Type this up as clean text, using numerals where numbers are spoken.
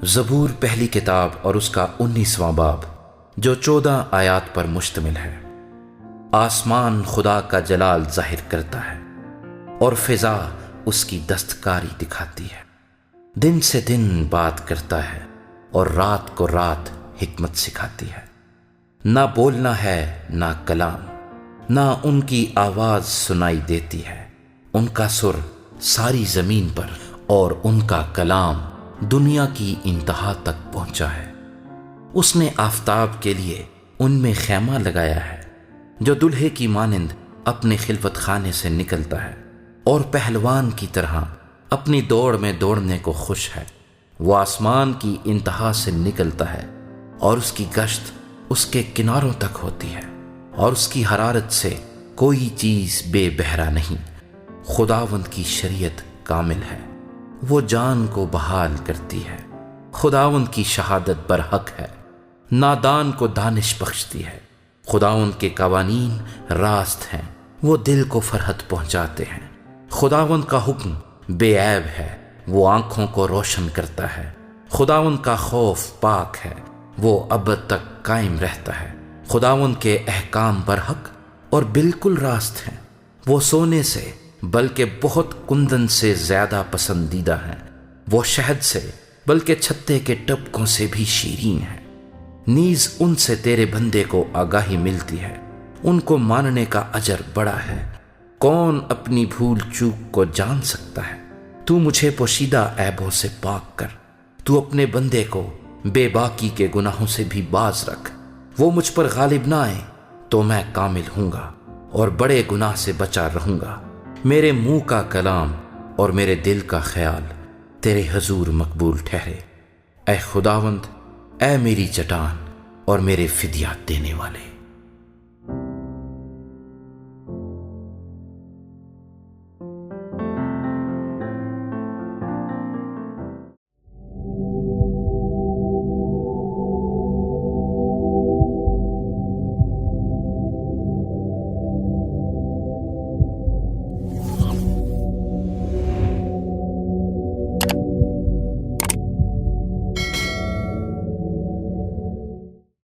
زبور پہلی کتاب اور اس کا 19واں باب جو 14 آیات پر مشتمل ہے۔ آسمان خدا کا جلال ظاہر کرتا ہے اور فضا اس کی دستکاری دکھاتی ہے۔ دن سے دن بات کرتا ہے اور رات کو رات حکمت سکھاتی ہے۔ نہ بولنا ہے نہ کلام، نہ ان کی آواز سنائی دیتی ہے۔ ان کا سر ساری زمین پر اور ان کا کلام دنیا کی انتہا تک پہنچا ہے۔ اس نے آفتاب کے لیے ان میں خیمہ لگایا ہے جو دلہے کی مانند اپنے خلوت خانے سے نکلتا ہے اور پہلوان کی طرح اپنی دوڑ میں دوڑنے کو خوش ہے۔ وہ آسمان کی انتہا سے نکلتا ہے اور اس کی گشت اس کے کناروں تک ہوتی ہے، اور اس کی حرارت سے کوئی چیز بے بہرا نہیں۔ خداوند کی شریعت کامل ہے، وہ جان کو بحال کرتی ہے۔ خداوند کی شہادت برحق ہے، نادان کو دانش بخشتی ہے۔ خداوند کے قوانین راست ہیں، وہ دل کو فرحت پہنچاتے ہیں۔ خداوند کا حکم بے عیب ہے، وہ آنکھوں کو روشن کرتا ہے۔ خداوند کا خوف پاک ہے، وہ ابد تک قائم رہتا ہے۔ خداوند کے احکام برحق اور بالکل راست ہیں، وہ سونے سے بلکہ بہت کندن سے زیادہ پسندیدہ ہیں۔ وہ شہد سے بلکہ چھتے کے ٹپکوں سے بھی شیرین ہیں۔ نیز ان سے تیرے بندے کو آگاہی ملتی ہے، ان کو ماننے کا اجر بڑا ہے۔ کون اپنی بھول چوک کو جان سکتا ہے؟ تو مجھے پوشیدہ عیبوں سے پاک کر، تو اپنے بندے کو بے باکی کے گناہوں سے بھی باز رکھ۔ وہ مجھ پر غالب نہ آئے تو میں کامل ہوں گا اور بڑے گناہ سے بچا رہوں گا۔ میرے منہ کا کلام اور میرے دل کا خیال تیرے حضور مقبول ٹھہرے۔ اے خداوند، اے میری چٹان اور میرے فدیہ دینے والے۔